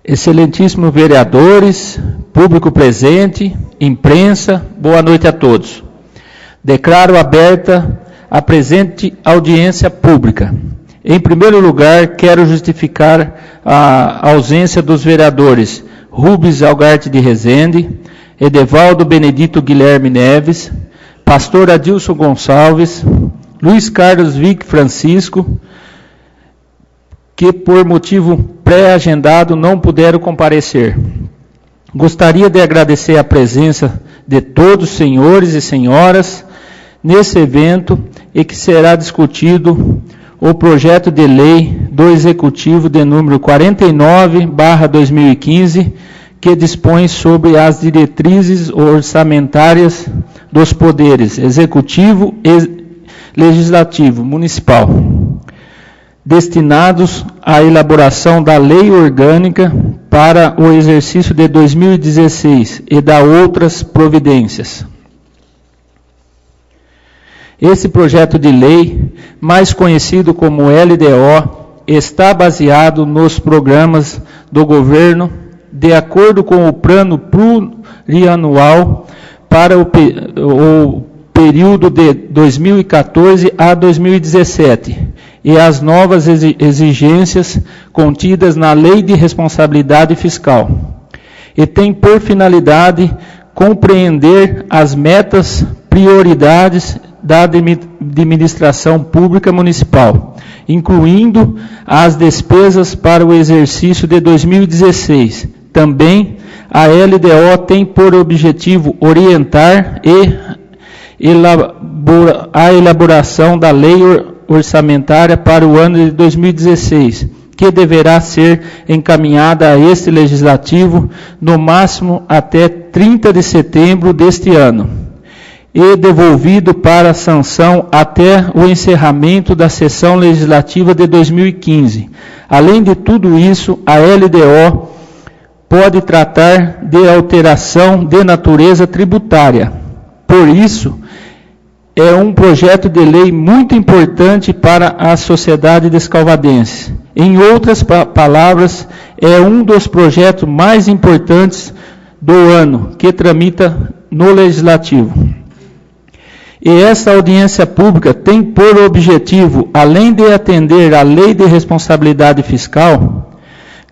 Excelentíssimos vereadores, público presente, imprensa, boa noite a todos. Declaro aberta a presente audiência pública. Em primeiro lugar, quero justificar a ausência dos vereadores Rubens Algarte de Rezende, Edevaldo Benedito Guilherme Neves, Pastor Adilson Gonçalves, Luiz Carlos Vic Francisco, que por motivo pré-agendado não puderam comparecer. Gostaria de agradecer a presença de todos os senhores e senhoras nesse evento e que será discutido o projeto de lei do Executivo de número 49/2015, que dispõe sobre as diretrizes orçamentárias dos poderes Executivo e Legislativo Municipal, destinados à elaboração da Lei Orgânica para o exercício de 2016 e da outras providências. Esse projeto de lei, mais conhecido como LDO, está baseado nos programas do governo de acordo com o Plano Plurianual para o período de 2014 a 2017 e as novas exigências contidas na Lei de Responsabilidade Fiscal. E tem por finalidade compreender as metas, prioridades da administração pública municipal, incluindo as despesas para o exercício de 2016. Também a LDO tem por objetivo orientar a elaboração da lei orçamentária para o ano de 2016, que deverá ser encaminhada a este legislativo no máximo até 30 de setembro deste ano e devolvido para sanção até o encerramento da sessão legislativa de 2015. Além de tudo isso, a LDO pode tratar de alteração de natureza tributária. Por isso, é um projeto de lei muito importante para a sociedade descalvadense. Em outras palavras, é um dos projetos mais importantes do ano que tramita no Legislativo. E essa audiência pública tem por objetivo, além de atender à Lei de Responsabilidade Fiscal,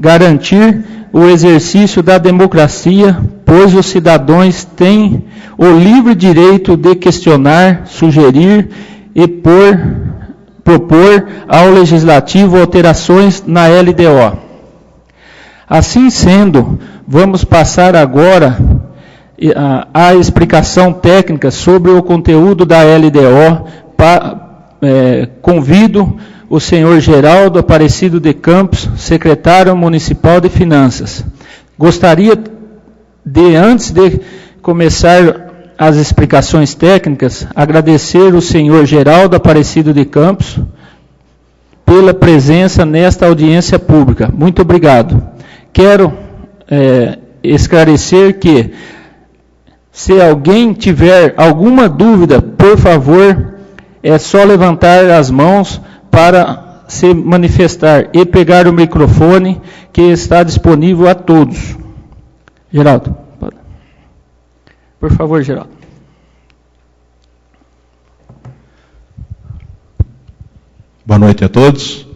garantir o exercício da democracia, pois os cidadãos têm o livre direito de questionar, sugerir e propor ao Legislativo alterações na LDO. Assim sendo, vamos passar agora a explicação técnica sobre o conteúdo da LDO. Convido o senhor Geraldo Aparecido de Campos, secretário municipal de Finanças. Gostaria de, antes de começar as explicações técnicas, agradecer o senhor Geraldo Aparecido de Campos pela presença nesta audiência pública. Muito obrigado. Quero esclarecer que, se alguém tiver alguma dúvida, por favor, é só levantar as mãos para se manifestar e pegar o microfone que está disponível a todos. Geraldo, por favor, Geraldo. Boa noite a todos.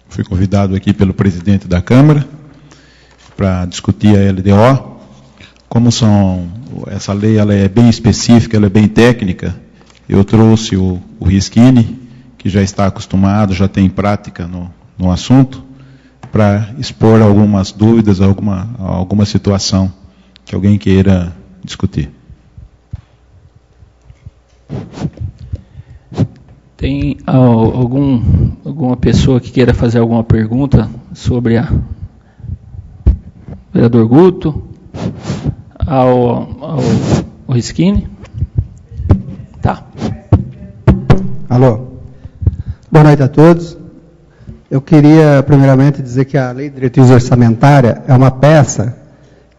Fui convidado aqui pelo presidente da Câmara para discutir a LDO. Essa lei ela é bem específica, ela é bem técnica, eu trouxe o Rischini, que já está acostumado, já tem prática no assunto, para expor algumas dúvidas, alguma situação que alguém queira discutir. Tem alguma pessoa que queira fazer alguma pergunta sobre a vereador Guto, ao Rischini? Tá. Alô. Boa noite a todos. Eu queria, primeiramente, dizer que a Lei de Diretriz Orçamentária é uma peça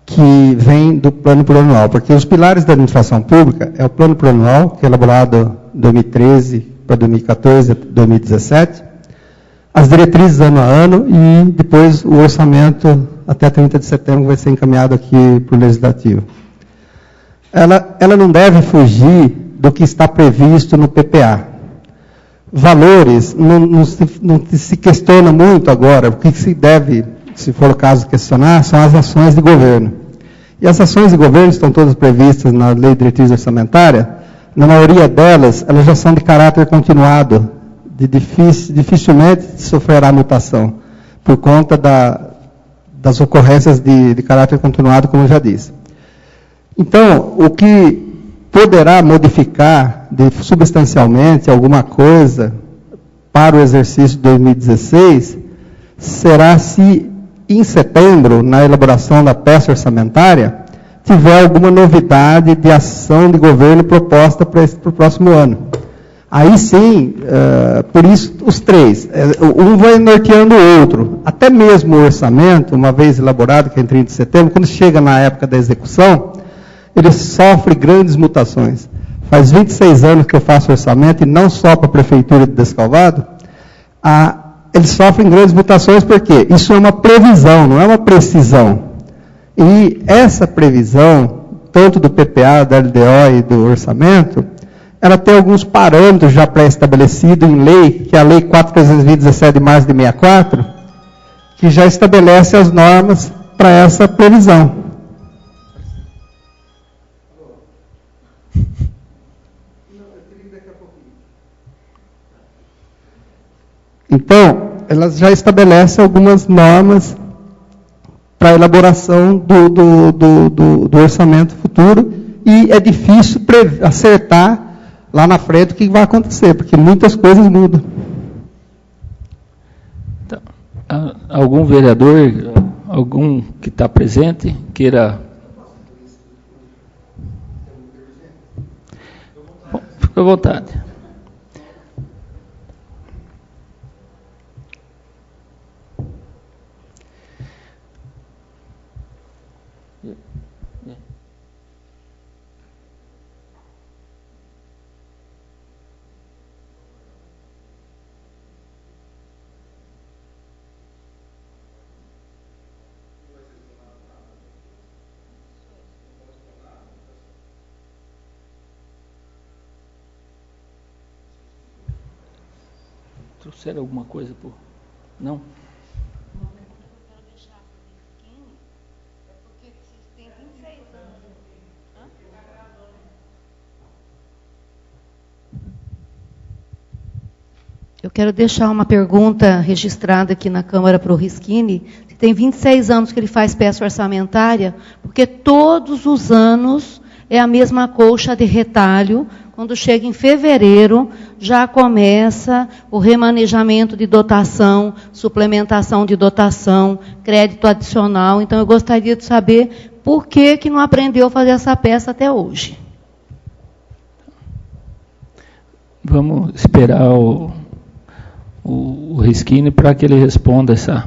que vem do Plano Plurianual, porque os pilares da administração pública é o Plano Plurianual, que é elaborado em 2013 para 2014 e 2017, as diretrizes ano a ano e depois o orçamento até 30 de setembro vai ser encaminhado aqui para o Legislativo. Ela não deve fugir do que está previsto no PPA. Valores, não se questiona muito agora, o que se deve, se for o caso, questionar, são as ações de governo. E as ações de governo estão todas previstas na Lei de Diretriz Orçamentária, na maioria delas, elas já são de caráter continuado, dificilmente sofrerá mutação, por conta das ocorrências de caráter continuado, como eu já disse. Então, o que poderá modificar substancialmente alguma coisa para o exercício de 2016 será se, em setembro, na elaboração da peça orçamentária, tiver alguma novidade de ação de governo proposta para o próximo ano. Aí sim, por isso os três, um vai norteando o outro. Até mesmo o orçamento, uma vez elaborado, que é em 30 de setembro, quando chega na época da execução, ele sofre grandes mutações. Faz 26 anos que eu faço orçamento, e não só para a Prefeitura de Descalvado, eles sofrem grandes mutações, porque isso é uma previsão, não é uma precisão. E essa previsão, tanto do PPA, da LDO e do orçamento, ela tem alguns parâmetros já pré-estabelecidos em lei, que é a Lei 4.327 de março de 64, que já estabelece as normas para essa previsão. Então, elas já estabelecem algumas normas para a elaboração do orçamento futuro, e é difícil acertar lá na frente o que vai acontecer, porque muitas coisas mudam. Então, algum vereador, algum que está presente, queira... Bom, fica à vontade. Trouxeram alguma coisa por... Não? Eu quero deixar uma pergunta registrada aqui na Câmara para o Rischini. Tem 26 anos que ele faz peça orçamentária, porque todos os anos é a mesma colcha de retalho. Quando chega em fevereiro, já começa o remanejamento de dotação, suplementação de dotação, crédito adicional. Então, eu gostaria de saber por que não aprendeu a fazer essa peça até hoje. Vamos esperar o Rischini para que ele responda essa...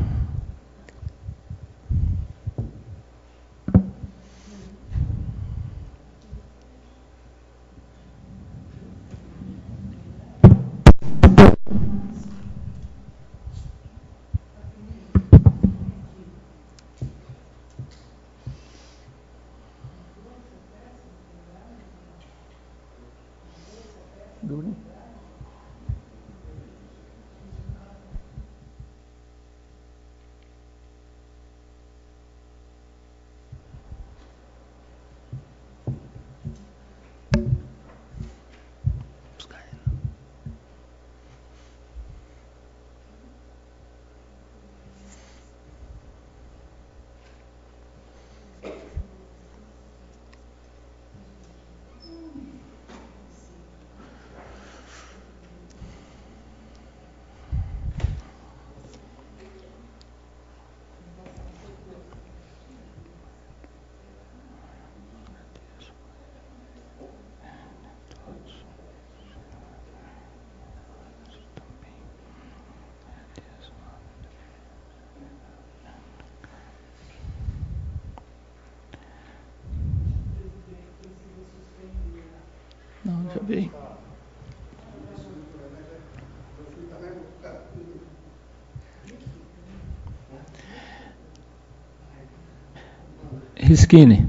Não, já veio. Rischini,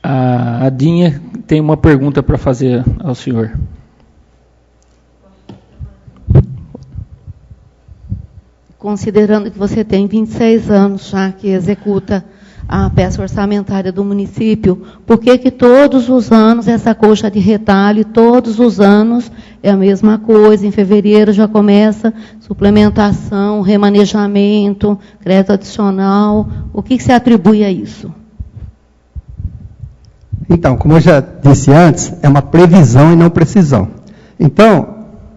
a Dinha tem uma pergunta para fazer ao senhor. Considerando que você tem 26 anos já que executa a peça orçamentária do município, por que todos os anos essa colcha de retalho, todos os anos é a mesma coisa? Em fevereiro já começa suplementação, remanejamento, crédito adicional. O que se atribui a isso? Então, como eu já disse antes, é uma previsão e não precisão. Então,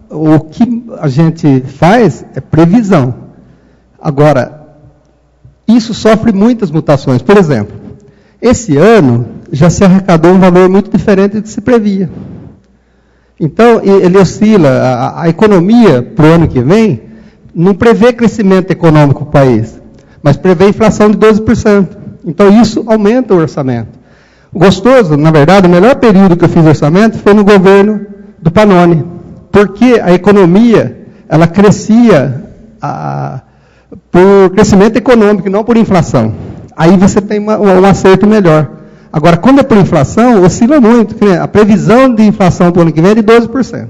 o que a gente faz é previsão. Agora, isso sofre muitas mutações. Por exemplo, esse ano já se arrecadou um valor muito diferente do que se previa. Então, ele oscila. A economia, para o ano que vem, não prevê crescimento econômico para o país, mas prevê inflação de 12%. Então, isso aumenta o orçamento. Gostoso, na verdade, o melhor período que eu fiz orçamento foi no governo do Pannoni, porque a economia, ela crescia por crescimento econômico, não por inflação. Aí você tem um acerto melhor. Agora, quando é por inflação, oscila muito. A previsão de inflação para o ano que vem é de 12%.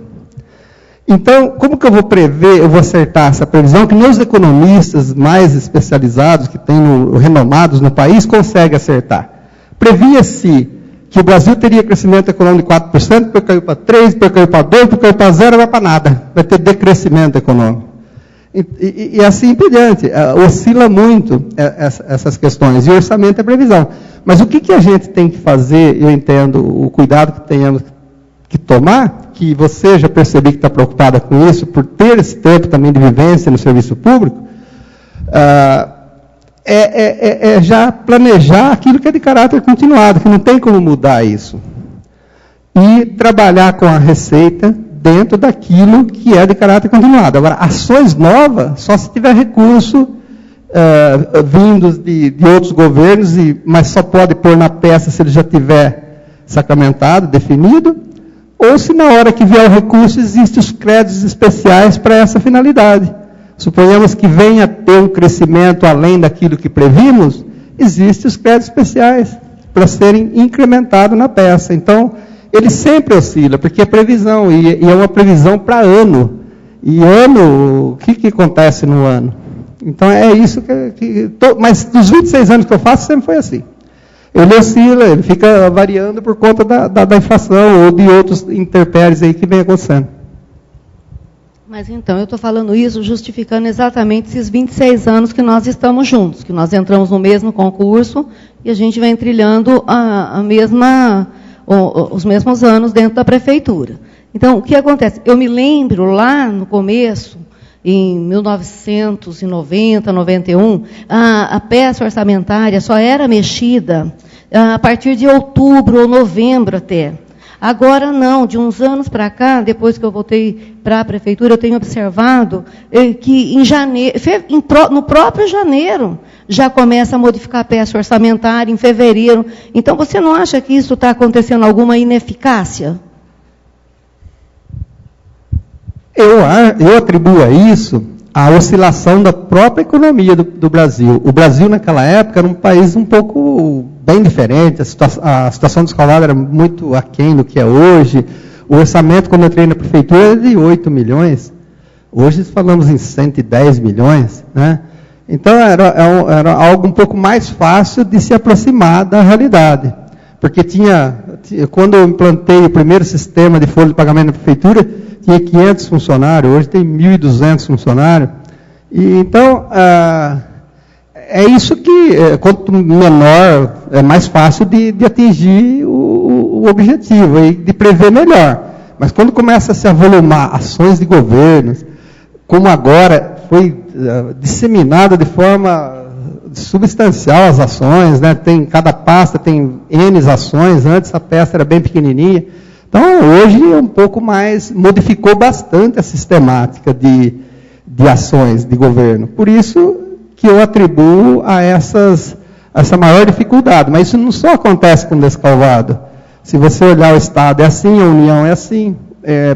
Então, como que eu vou prever, eu vou acertar essa previsão, que meus economistas mais especializados, que tem renomados no país, conseguem acertar? Previa-se que o Brasil teria crescimento econômico de 4%, depois caiu para 3%, depois caiu para 2%, depois caiu para 0%, não vai para nada. Vai ter decrescimento econômico. E assim por diante. Oscila muito essas questões. E o orçamento é previsão. Mas o que a gente tem que fazer, eu entendo o cuidado que tenhamos que tomar, que você já percebi que está preocupada com isso, por ter esse tempo também de vivência no serviço público, já planejar aquilo que é de caráter continuado, que não tem como mudar isso. E trabalhar com a receita dentro daquilo que é de caráter continuado. Agora, ações novas, só se tiver recurso vindos de outros governos, mas só pode pôr na peça se ele já tiver sacramentado, definido, ou se na hora que vier o recurso, existem os créditos especiais para essa finalidade. Suponhamos que venha ter um crescimento além daquilo que previmos, existem os créditos especiais para serem incrementados na peça. Então, ele sempre oscila, porque é previsão, e é uma previsão para ano. E ano, o que acontece no ano? Então, é isso mas dos 26 anos que eu faço, sempre foi assim. Ele oscila, ele fica variando por conta da inflação ou de outros intempéries aí que vem acontecendo. Mas então, eu estou falando isso justificando exatamente esses 26 anos que nós estamos juntos, que nós entramos no mesmo concurso e a gente vem trilhando os mesmos anos dentro da prefeitura. Então, o que acontece? Eu me lembro lá no começo, em 1990, 91, a peça orçamentária só era mexida a partir de outubro ou novembro até. Agora não, de uns anos para cá, depois que eu voltei para a prefeitura, eu tenho observado que em janeiro, no próprio janeiro, já começa a modificar a peça orçamentária, em fevereiro. Então, você não acha que isso está acontecendo alguma ineficácia? Eu atribuo a isso a oscilação da própria economia do Brasil. O Brasil, naquela época, era um país um pouco bem diferente, a situação do escolar era muito aquém do que é hoje. O orçamento, quando eu entrei na prefeitura, era de 8 milhões. Hoje falamos em 110 milhões, né? Então, era algo um pouco mais fácil de se aproximar da realidade. Porque quando eu implantei o primeiro sistema de folha de pagamento na prefeitura, tinha 500 funcionários, hoje tem 1.200 funcionários. E, então, é isso que, quanto menor, é mais fácil de atingir o objetivo, e de prever melhor. Mas quando começa a se avolumar ações de governos, como agora foi disseminada de forma substancial as ações, né? Cada pasta tem N ações, antes a peça era bem pequenininha. Então, hoje é um pouco mais, modificou bastante a sistemática de ações de governo. Por isso que eu atribuo a essa maior dificuldade. Mas isso não só acontece com o Descalvado. Se você olhar o Estado é assim, a União é assim.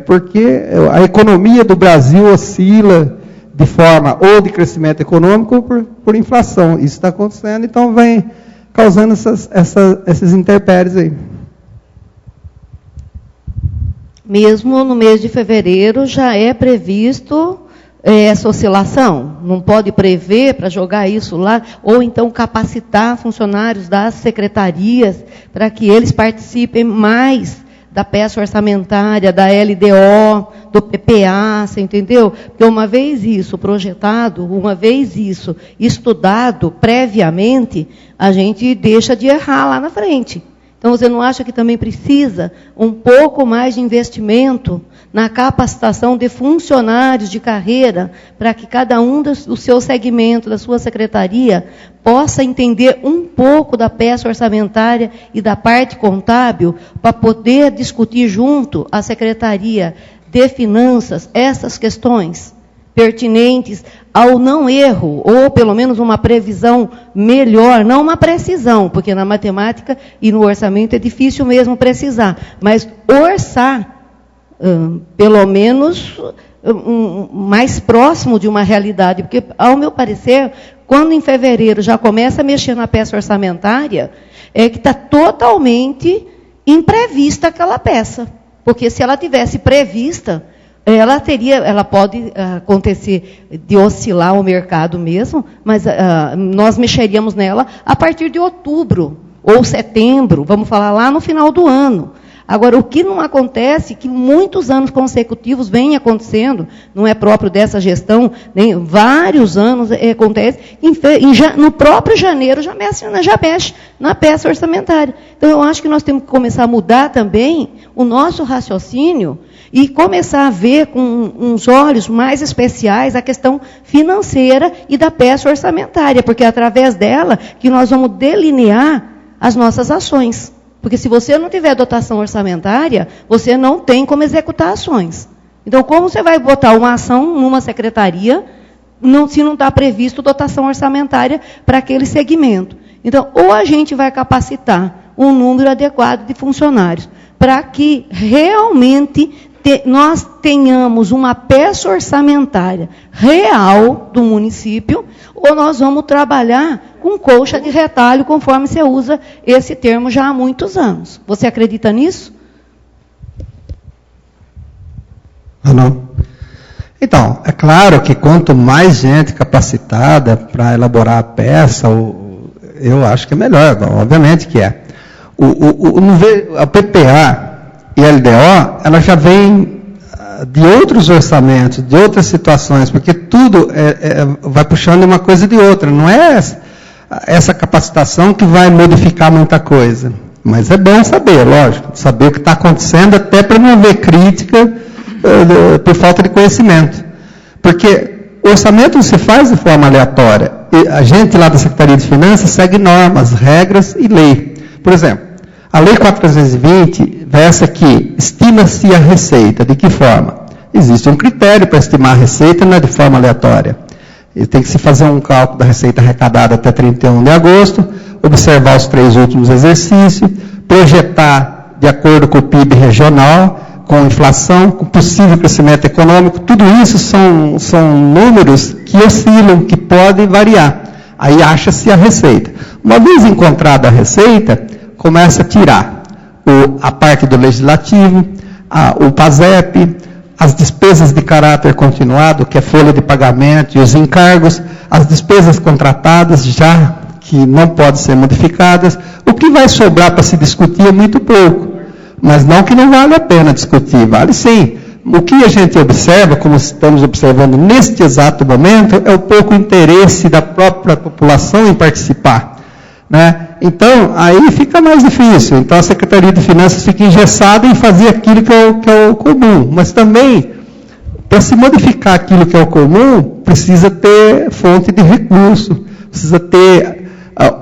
Porque a economia do Brasil oscila de forma ou de crescimento econômico ou por inflação. Isso está acontecendo, então vem causando esses intempéries aí. Mesmo no mês de fevereiro já é previsto essa oscilação. Não pode prever para jogar isso lá, ou então capacitar funcionários das secretarias para que eles participem mais da peça orçamentária, da LDO, do PPA, você entendeu? Porque uma vez isso projetado, uma vez isso estudado previamente, a gente deixa de errar lá na frente. Então, você não acha que também precisa um pouco mais de investimento na capacitação de funcionários de carreira, para que cada um do seu segmento, da sua secretaria, possa entender um pouco da peça orçamentária e da parte contábil, para poder discutir junto à Secretaria de Finanças essas questões pertinentes ao não erro, ou pelo menos uma previsão melhor, não uma precisão, porque na matemática e no orçamento é difícil mesmo precisar, mas orçar, pelo menos, mais próximo de uma realidade, porque, ao meu parecer, quando em fevereiro já começa a mexer na peça orçamentária, é que está totalmente imprevista aquela peça, porque se ela tivesse prevista, ela pode acontecer de oscilar o mercado mesmo, mas nós mexeríamos nela a partir de outubro ou setembro, vamos falar lá no final do ano. Agora, o que não acontece, que muitos anos consecutivos vem acontecendo, não é próprio dessa gestão, nem vários anos acontece, no próprio janeiro já mexe na peça orçamentária. Então, eu acho que nós temos que começar a mudar também o nosso raciocínio e começar a ver com uns olhos mais especiais a questão financeira e da peça orçamentária, porque é através dela que nós vamos delinear as nossas ações. Porque se você não tiver dotação orçamentária, você não tem como executar ações. Então, como você vai botar uma ação numa secretaria se não está previsto dotação orçamentária para aquele segmento? Então, ou a gente vai capacitar um número adequado de funcionários para que realmente nós tenhamos uma peça orçamentária real do município, ou nós vamos trabalhar com colcha de retalho, conforme você usa esse termo já há muitos anos. Você acredita nisso? Não. Então, é claro que quanto mais gente capacitada para elaborar a peça, eu acho que é melhor, obviamente que é. A PPA e a LDO, ela já vem de outros orçamentos, de outras situações, porque tudo vai puxando uma coisa de outra. Não é essa capacitação que vai modificar muita coisa. Mas é bom saber, lógico, saber o que está acontecendo, até para não haver crítica por falta de conhecimento. Porque o orçamento não se faz de forma aleatória. E a gente lá da Secretaria de Finanças segue normas, regras e lei. Por exemplo, a Lei 4.320 versa que estima-se a receita. De que forma? Existe um critério para estimar a receita, não é de forma aleatória. E tem que se fazer um cálculo da receita arrecadada até 31 de agosto, observar os 3 últimos exercícios, projetar de acordo com o PIB regional, com inflação, com possível crescimento econômico. Tudo isso são números que oscilam, que podem variar. Aí acha-se a receita. Uma vez encontrada a receita, começa a tirar a parte do legislativo, o PASEP, as despesas de caráter continuado, que é folha de pagamento e os encargos, as despesas contratadas já que não podem ser modificadas. O que vai sobrar para se discutir é muito pouco, mas não que não vale a pena discutir, vale sim. O que a gente observa, como estamos observando neste exato momento, é o pouco interesse da própria população em participar, né? Então, aí fica mais difícil. Então, a Secretaria de Finanças fica engessada em fazer aquilo que é o comum. Mas também, para se modificar aquilo que é o comum, precisa ter fonte de recurso, precisa ter,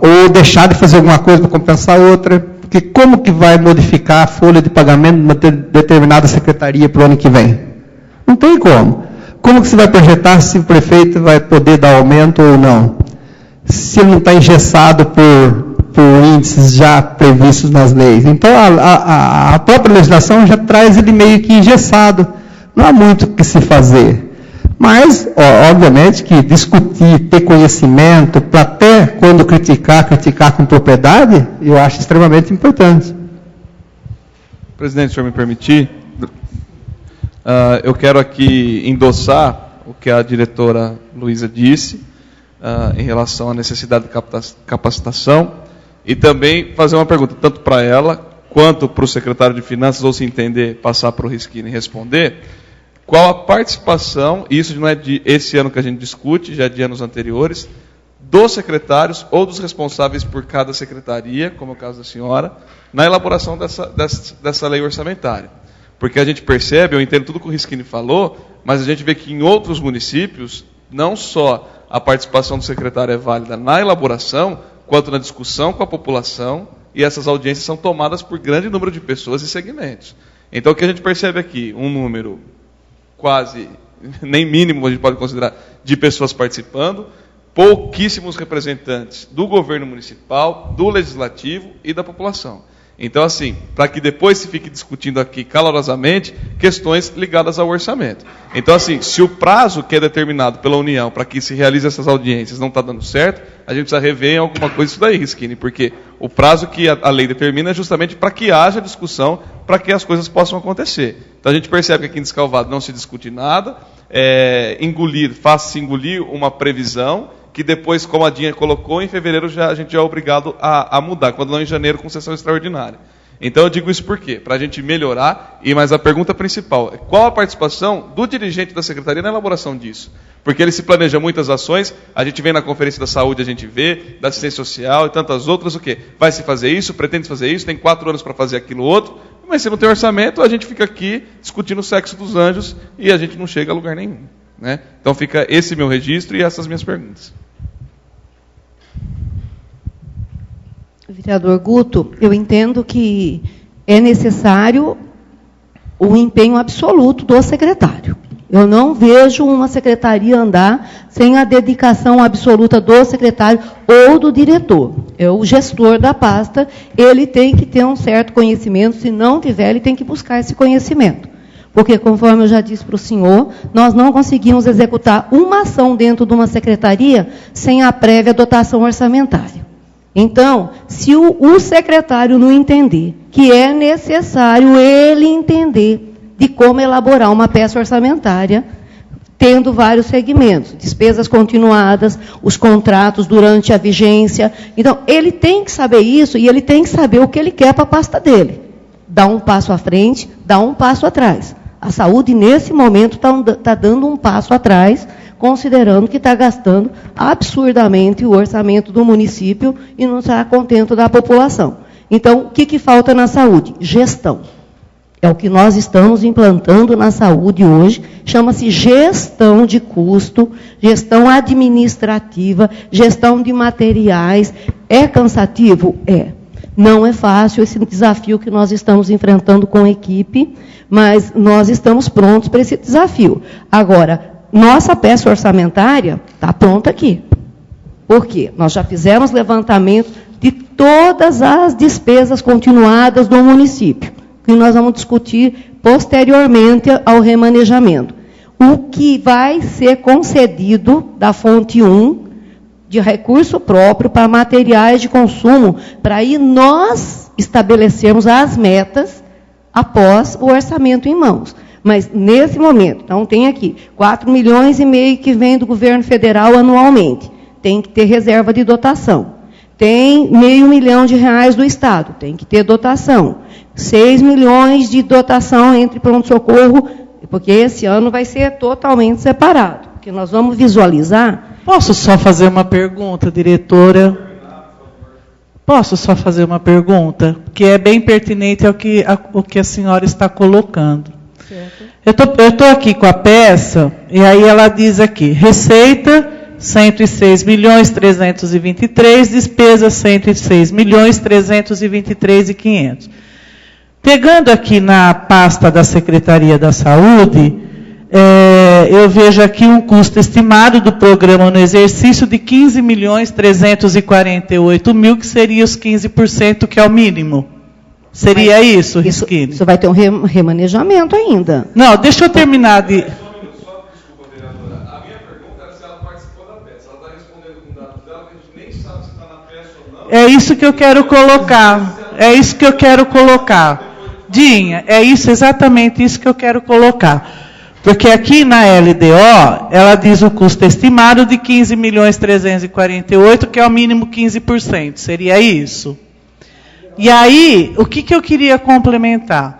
ou deixar de fazer alguma coisa para compensar outra. Porque como que vai modificar a folha de pagamento de uma determinada secretaria para o ano que vem? Não tem como. Como que você vai projetar se o prefeito vai poder dar aumento ou não? Se ele não está engessado por índices já previstos nas leis. Então, a própria legislação já traz ele meio que engessado. Não há muito o que se fazer. Mas, obviamente, que discutir, ter conhecimento, para até quando criticar com propriedade, eu acho extremamente importante. Presidente, se o senhor me permitir, eu quero aqui endossar o que a diretora Luísa disse em relação à necessidade de capacitação e também fazer uma pergunta, tanto para ela quanto para o secretário de Finanças, ou se entender, passar para o Rischini responder. Qual a participação, e isso não é de esse ano que a gente discute, já é de anos anteriores, dos secretários ou dos responsáveis por cada secretaria, como é o caso da senhora, na elaboração dessa lei orçamentária. Porque a gente percebe, eu entendo tudo que o Rischini falou, mas a gente vê que em outros municípios, não só a participação do secretário é válida na elaboração, quanto na discussão com a população, e essas audiências são tomadas por grande número de pessoas e segmentos. Então, o que a gente percebe aqui, um número quase, nem mínimo a gente pode considerar, de pessoas participando, pouquíssimos representantes do governo municipal, do legislativo e da população. Então, assim, para que depois se fique discutindo aqui calorosamente questões ligadas ao orçamento. Então, assim, se o prazo que é determinado pela União para que se realize essas audiências não está dando certo, a gente precisa rever em alguma coisa isso daí, Rischini, porque o prazo que a lei determina é justamente para que haja discussão, para que as coisas possam acontecer. Então, a gente percebe que aqui em Descalvado não se discute nada, faz-se engolir uma previsão, que depois, como a Dinha colocou, em fevereiro a gente já é obrigado a mudar, quando não em janeiro com sessão extraordinária. Então eu digo isso por quê? Para a gente melhorar, mas a pergunta principal é qual a participação do dirigente da secretaria na elaboração disso? Porque ele se planeja muitas ações, a gente vem na Conferência da Saúde, a gente vê, da assistência social e tantas outras, o quê? Vai se fazer isso, pretende fazer isso, tem 4 anos para fazer aquilo outro, mas se não tem orçamento, a gente fica aqui discutindo o sexo dos anjos e a gente não chega a lugar nenhum. Né? Então fica esse meu registro e essas minhas perguntas. Vereador Guto, eu entendo que é necessário o empenho absoluto do secretário. Eu não vejo uma secretaria andar sem a dedicação absoluta do secretário ou do diretor. É o gestor da pasta, ele tem que ter um certo conhecimento, se não tiver, ele tem que buscar esse conhecimento. Porque, conforme eu já disse para o senhor, nós não conseguimos executar uma ação dentro de uma secretaria sem a prévia dotação orçamentária. Então, se o secretário não entender que é necessário ele entender de como elaborar uma peça orçamentária, tendo vários segmentos, despesas continuadas, os contratos durante a vigência. Então, ele tem que saber isso e ele tem que saber o que ele quer para a pasta dele. Dá um passo à frente, dá um passo atrás. A saúde, nesse momento, está dando um passo atrás, considerando que está gastando absurdamente o orçamento do município e não está contento da população. Então, o que falta na saúde? Gestão. É o que nós estamos implantando na saúde hoje, chama-se gestão de custo, gestão administrativa, gestão de materiais. É cansativo? É. Não é fácil esse desafio que nós estamos enfrentando com a equipe, mas nós estamos prontos para esse desafio. Agora, nossa peça orçamentária está pronta aqui. Por quê? Nós já fizemos levantamento de todas as despesas continuadas do município, que nós vamos discutir posteriormente ao remanejamento. O que vai ser concedido da fonte 1, de recurso próprio para materiais de consumo, para aí nós estabelecermos as metas após o orçamento em mãos. Mas, nesse momento, então tem aqui 4,5 milhões que vem do governo federal anualmente. Tem que ter reserva de dotação. Tem R$500 mil do Estado, tem que ter dotação. 6 milhões de dotação entre pronto-socorro, porque esse ano vai ser totalmente separado. Porque nós vamos visualizar... Posso só fazer uma pergunta, diretora? Posso só fazer uma pergunta? Que é bem pertinente ao que a senhora está colocando. Certo. Eu estou aqui com a peça, e aí ela diz aqui, receita 106.323.000, despesa 106.323.500. Pegando aqui na pasta da Secretaria da Saúde, eu vejo aqui um custo estimado do programa no exercício de 15.348.000, que seria os 15%, que é o mínimo. Seria isso, Rischini? Isso vai ter um remanejamento ainda. Não, deixa eu terminar de... A minha pergunta era se ela participou da peça. Ela está respondendo com dados dela que a gente nem sabe se está na peça ou não. É isso que eu quero colocar. É isso que eu quero colocar. Dinha, é isso, exatamente isso que eu quero colocar. Porque aqui na LDO, ela diz o custo estimado de 15.348, que é o mínimo 15%. Seria isso? E aí, o que eu queria complementar?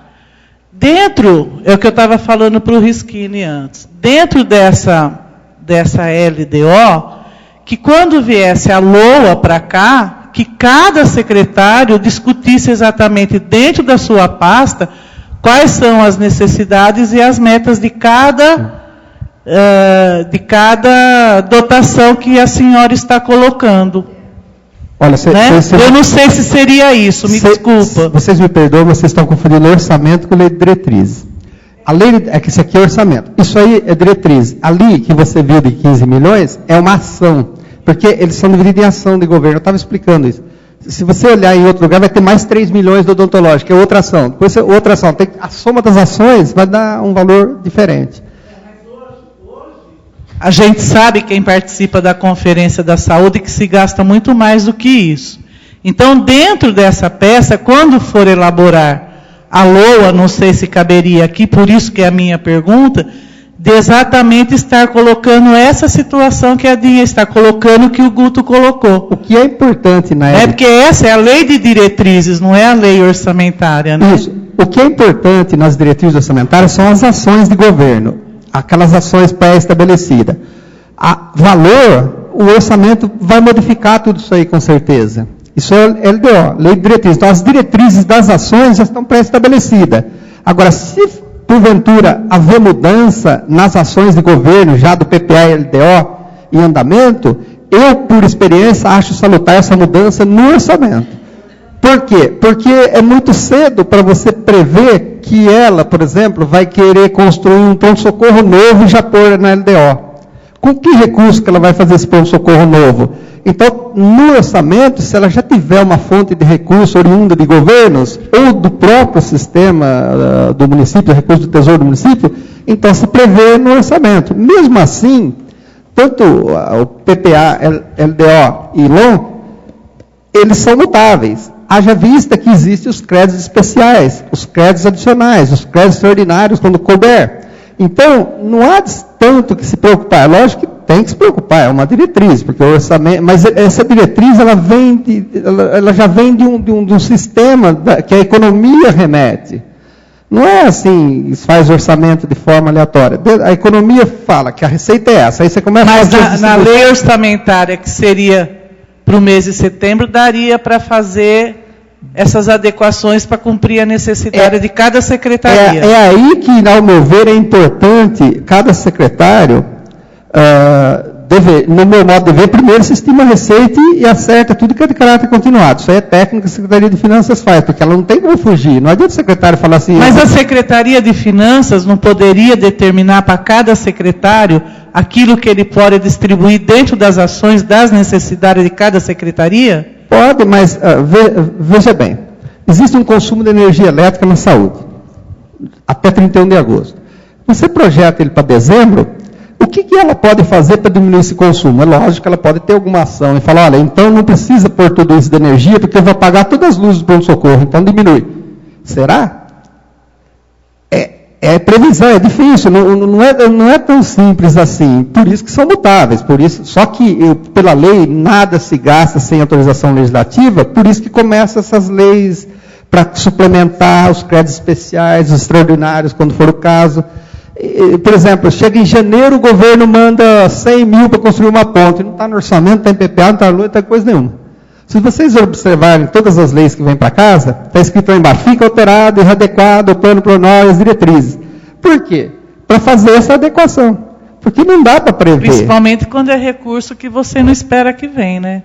Dentro, é o que eu estava falando para o Risquini antes, dentro dessa LDO, que quando viesse a LOA para cá, que cada secretário discutisse exatamente dentro da sua pasta quais são as necessidades e as metas de cada dotação que a senhora está colocando. Olha, eu não sei se seria isso, me desculpa. Vocês me perdoam, vocês estão confundindo orçamento com lei de diretriz. A lei é que isso aqui é orçamento. Isso aí é diretriz. Ali que você viu de 15 milhões é uma ação, porque eles são divididos em ação de governo. Eu estava explicando isso. Se você olhar em outro lugar, vai ter mais 3 milhões do odontológico, que é outra ação. Depois, outra ação. A soma das ações vai dar um valor diferente. A gente sabe, quem participa da Conferência da Saúde, que se gasta muito mais do que isso. Então, dentro dessa peça, quando for elaborar a LOA, não sei se caberia aqui, por isso que é a minha pergunta, de exatamente estar colocando essa situação que a Dinha está colocando, que o Guto colocou. O que é importante na É porque essa é a lei de diretrizes, não é a lei orçamentária, né? Isso. O que é importante nas diretrizes orçamentárias são as ações de governo, aquelas ações pré-estabelecidas. A valor, o orçamento vai modificar tudo isso aí, com certeza. Isso é LDO, lei de diretrizes. Então, as diretrizes das ações já estão pré-estabelecidas. Agora, se porventura haver mudança nas ações de governo, já do PPA e LDO em andamento, eu, por experiência, acho salutar essa mudança no orçamento. Por quê? Porque é muito cedo para você prever que ela, por exemplo, vai querer construir um pronto-socorro novo e já pôr na LDO. Com que recurso que ela vai fazer esse pronto-socorro novo? Então, no orçamento, se ela já tiver uma fonte de recurso oriunda de governos, ou do próprio sistema do município, recurso do tesouro do município, então se prevê no orçamento. Mesmo assim, tanto o PPA, LDO e LON, eles são mutáveis. Haja vista que existem os créditos especiais, os créditos adicionais, os créditos extraordinários quando couber. Então, não há tanto que se preocupar. Lógico que tem que se preocupar, é uma diretriz, porque o orçamento, mas essa diretriz ela já vem de um sistema que a economia remete. Não é assim, faz orçamento de forma aleatória. A economia fala que a receita é essa, aí você começa a fazer... Mas na lei orçamentária, que seria para o mês de setembro, daria para fazer essas adequações para cumprir a necessidade de cada secretaria. É aí que, ao meu ver, é importante cada secretário, no meu modo de ver, primeiro se estima a receita e acerta tudo que é de caráter continuado. Isso aí é técnica que a Secretaria de Finanças faz, porque ela não tem como fugir. Não adianta o secretário falar assim... Mas a Secretaria de Finanças não poderia determinar para cada secretário aquilo que ele pode distribuir dentro das ações, das necessidades de cada secretaria? Pode, mas veja bem, existe um consumo de energia elétrica na saúde, até 31 de agosto. Você projeta ele para dezembro, o que ela pode fazer para diminuir esse consumo? É lógico que ela pode ter alguma ação e falar, olha, então não precisa pôr tudo isso de energia, porque eu vou apagar todas as luzes do pronto-socorro, então diminui. Será? É previsão, é difícil, não é tão simples assim, por isso que são mutáveis, por isso, só que pela lei nada se gasta sem autorização legislativa, por isso que começam essas leis para suplementar os créditos especiais, os extraordinários, quando for o caso. Por exemplo, chega em janeiro, o governo manda 100 mil para construir uma ponte, não está no orçamento, não está em PPA, não está no não está coisa nenhuma. Se vocês observarem todas as leis que vêm para casa, está escrito lá embaixo, fica alterado e readequado o plano plurianual e as diretrizes. Por quê? Para fazer essa adequação. Porque não dá para prever. Principalmente quando é recurso que você não espera que vem, né?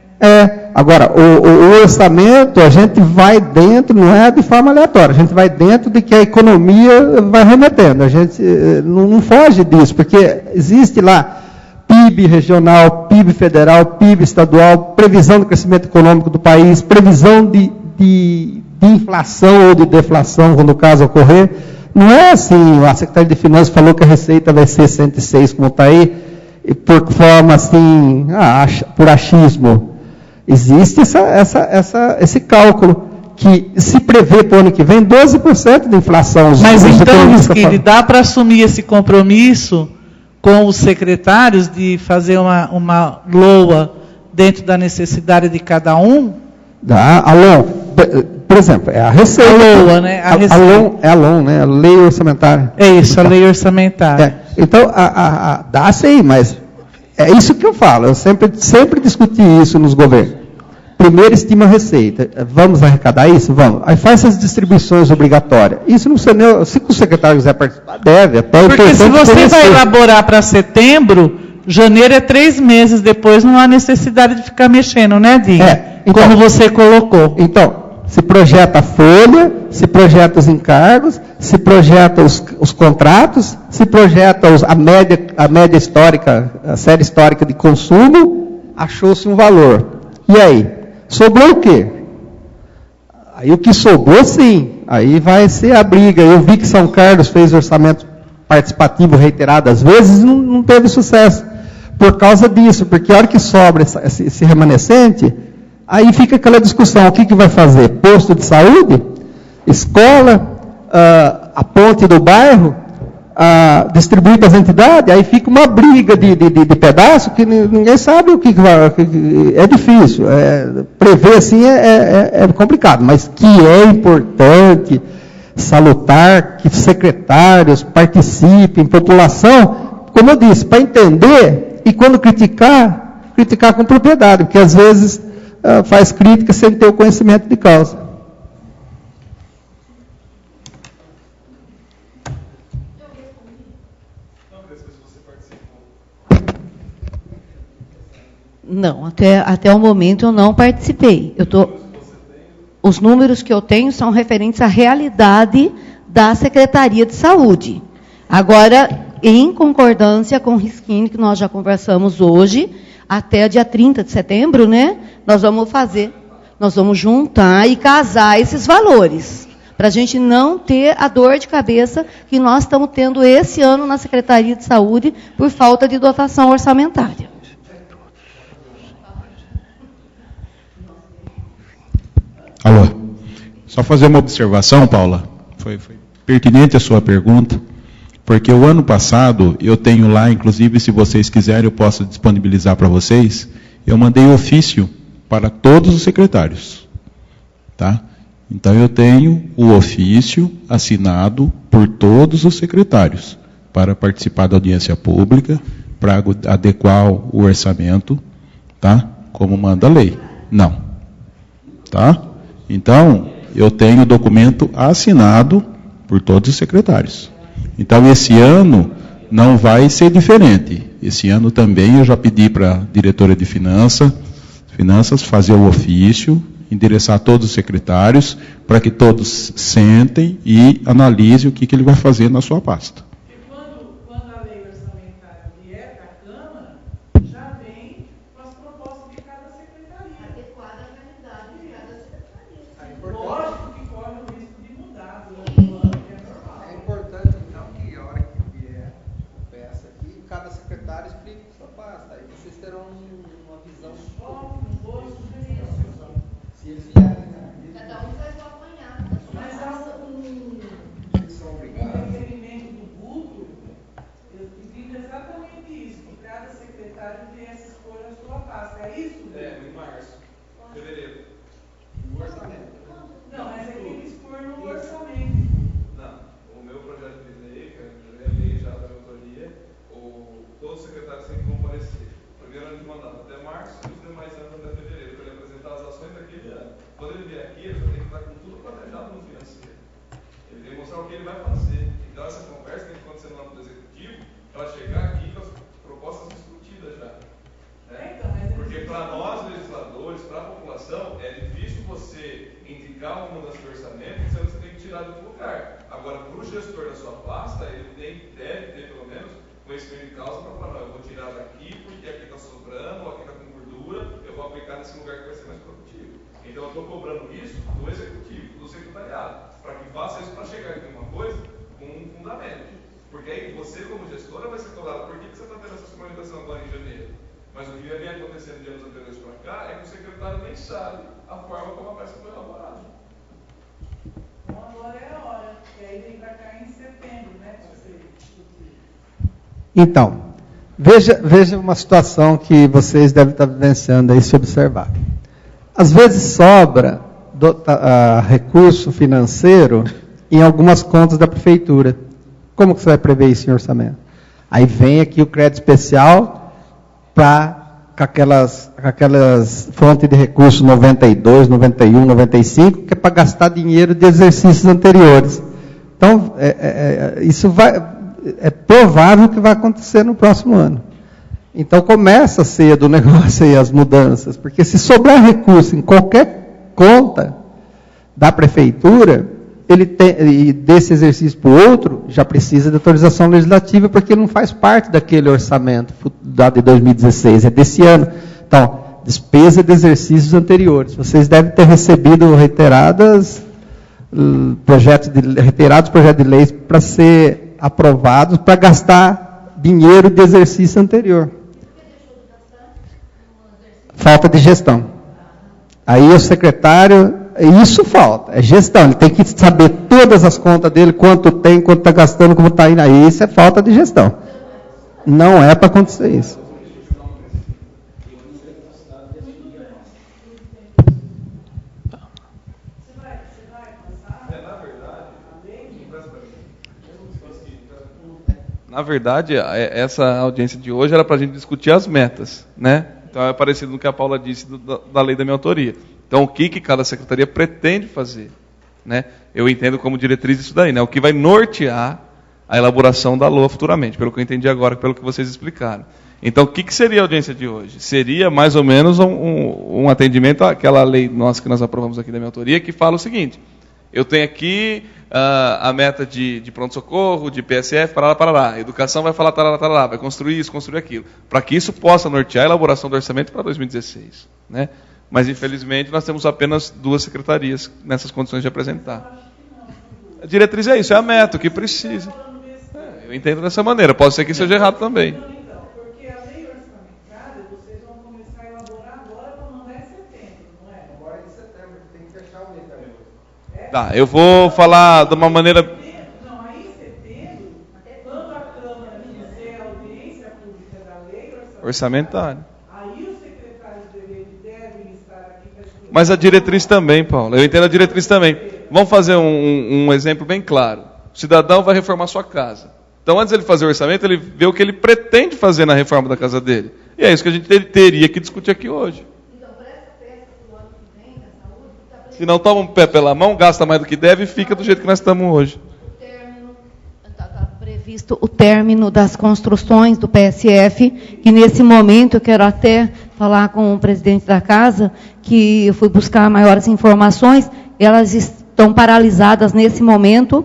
Agora, o orçamento, a gente vai dentro, não é de forma aleatória, a gente vai dentro de que a economia vai remetendo. A gente não foge disso, porque existe lá PIB regional, PIB federal, PIB estadual, previsão do crescimento econômico do país, previsão de inflação ou de deflação, quando o caso ocorrer. Não é assim, a Secretaria de Finanças falou que a receita vai ser 106, como está aí. por forma assim, por achismo. Existe esse cálculo, que se prevê para o ano que vem 12% de inflação. Mas então, Risquini, dá para assumir esse compromisso com os secretários de fazer uma LOA dentro da necessidade de cada um? Dá. A LOA, por exemplo, é a receita. A LOA, né? A LOA, né? A lei orçamentária. É isso, a lei orçamentária. Então, dá sim, mas é isso que eu falo. Eu sempre discuti isso nos governos. Primeiro estima a receita. Vamos arrecadar isso? Vamos. Aí faz essas distribuições obrigatórias. Isso não sei nem. Se o secretário quiser participar, deve. Porque se você vai elaborar para setembro, janeiro é 3 meses depois, não há necessidade de ficar mexendo, né, Dinho? Então, como você colocou. Então, se projeta a folha, se projeta os encargos, se projeta os contratos, se projeta a média histórica, a série histórica de consumo, achou-se um valor. E aí? Sobrou o quê? Aí o que sobrou, sim. Aí vai ser a briga. Eu vi que São Carlos fez orçamento participativo reiteradas vezes e não teve sucesso. Por causa disso, porque a hora que sobra esse remanescente, aí fica aquela discussão, o que vai fazer? Posto de saúde? Escola? A ponte do bairro? Distribuir para as entidades? Aí fica uma briga de pedaço que ninguém sabe o que vai. É difícil. Prever assim é complicado, mas que é importante, salutar, que secretários participem, população, como eu disse, para entender e quando criticar com propriedade, porque às vezes faz crítica sem ter o conhecimento de causa. Não, até o momento eu não participei. Os números que eu tenho são referentes à realidade da Secretaria de Saúde. Agora, em concordância com o Risquini, que nós já conversamos hoje, até dia 30 de setembro, né? Nós vamos juntar e casar esses valores, para a gente não ter a dor de cabeça que nós estamos tendo esse ano na Secretaria de Saúde por falta de dotação orçamentária. Alô, só fazer uma observação, Paula, foi pertinente a sua pergunta, porque o ano passado, eu tenho lá, inclusive, se vocês quiserem, eu posso disponibilizar para vocês, eu mandei ofício para todos os secretários, tá? Então, eu tenho o ofício assinado por todos os secretários, para participar da audiência pública, para adequar o orçamento, tá? Como manda a lei. Não. Tá? Então, eu tenho o documento assinado por todos os secretários. Então, esse ano não vai ser diferente. Esse ano também eu já pedi para a diretora de finanças fazer o ofício, endereçar todos os secretários, para que todos sentem e analisem o que ele vai fazer na sua pasta. E quando a lei orçamentária vier para a Câmara, já vem com as propostas de cada secretaria. Adequada à realidade de cada secretaria. Lógico que corre o risco de mudar durante o ano, que é normal. É importante, então, que a hora que vier a peça aqui, cada secretário explique sua pasta. Aí vocês terão uma visão. Se eles vierem, cada um faz o apanhado da sua pasta. eles são obrigados. Requerimento do vulto, eu pedi exatamente isso, que cada secretário viesse expor a sua pasta. É isso? Em março, fevereiro. O orçamento. Não, mas é que eles expor no orçamento. Não, o meu projeto de lei, que é a lei já da minha autoria, todos os secretários têm que comparecer. Primeiro ano de mandato até março e os demais anos até fevereiro, para ele apresentar as ações daquele ano. Quando ele vier aqui, ele já tem que estar com tudo planejado no financeiro. Ele tem que mostrar o que ele vai fazer. Então, essa conversa tem que acontecer no âmbito executivo, para chegar aqui com as propostas discutidas já. Né? Porque para nós, legisladores, para a população, é difícil você indicar uma mudança de orçamento, sendo que você tem que tirar de outro lugar. Agora, para o gestor da sua pasta, ele deve ter, pelo menos, conhecimento de causa para falar, não, eu vou tirar daqui porque aqui está sobrando, ou aqui está com gordura, eu vou aplicar nesse lugar que vai ser mais produtivo. Então, eu estou cobrando isso do executivo, do secretariado, para que faça isso para chegar aqui uma coisa com um fundamento. Porque aí você, como gestora, vai ser cobrado. Por que você está tendo essa comunicação agora em janeiro? Mas o que vem acontecendo de anos anteriores para cá é que o secretário nem sabe a forma como a peça foi elaborada. Então agora é a hora, que aí vem para cá em setembro, né? Então, veja uma situação que vocês devem estar vivenciando aí se observar. Às vezes sobra recurso financeiro em algumas contas da prefeitura. Como que você vai prever isso em orçamento? Aí vem aqui o crédito especial com aquelas fontes de recursos 92, 91, 95, que é para gastar dinheiro de exercícios anteriores. Então, isso é provável que vai acontecer no próximo ano. Então, começa cedo o negócio aí, as mudanças, porque se sobrar recurso em qualquer conta da prefeitura, e desse exercício para o outro, já precisa de autorização legislativa, porque não faz parte daquele orçamento de 2016, é desse ano. Então, despesa de exercícios anteriores. Vocês devem ter recebido reiterados projetos de leis para ser aprovados, para gastar dinheiro de exercício anterior. Falta de gestão. Aí o secretário, isso falta, é gestão. Ele tem que saber todas as contas dele, quanto tem, quanto está gastando, como está indo. Aí isso é falta de gestão. Não é para acontecer isso. Na verdade, essa audiência de hoje era para a gente discutir as metas, né? Então é parecido com o que a Paula disse da lei da minha autoria. Então o que cada secretaria pretende fazer, né? Eu entendo como diretriz isso daí, né? O que vai nortear a elaboração da LOA futuramente, pelo que eu entendi agora, pelo que vocês explicaram. Então o que seria a audiência de hoje? Seria mais ou menos um atendimento àquela lei nossa que nós aprovamos aqui da minha autoria, que fala o seguinte: eu tenho aqui a meta de pronto-socorro, de PSF, parará, educação vai falar tarará, vai construir isso, construir aquilo, para que isso possa nortear a elaboração do orçamento para 2016. Né? Mas, infelizmente, nós temos apenas 2 secretarias nessas condições de apresentar. A diretriz é isso, é a meta, o que precisa. Eu entendo dessa maneira, pode ser que seja errado também. Porque a lei orçamentária, vocês vão começar a elaborar agora para mandar em setembro, não é? Agora em setembro, tem que fechar o mês também. Tá, eu vou falar de uma maneira... Não, aí em setembro, quando a Câmara fizer a audiência pública da lei orçamentária, aí os secretários devem estar aqui para explicar. Mas a diretriz também, Paulo, eu entendo a diretriz também. Vamos fazer um exemplo bem claro. O cidadão vai reformar sua casa. Então, antes de ele fazer o orçamento, ele vê o que ele pretende fazer na reforma da casa dele. E é isso que a gente teria que discutir aqui hoje. Se não toma um pé pela mão, gasta mais do que deve e fica do jeito que nós estamos hoje. Está previsto o término das construções do PSF, que nesse momento eu quero até falar com o presidente da casa, que eu fui buscar maiores informações, elas estão paralisadas nesse momento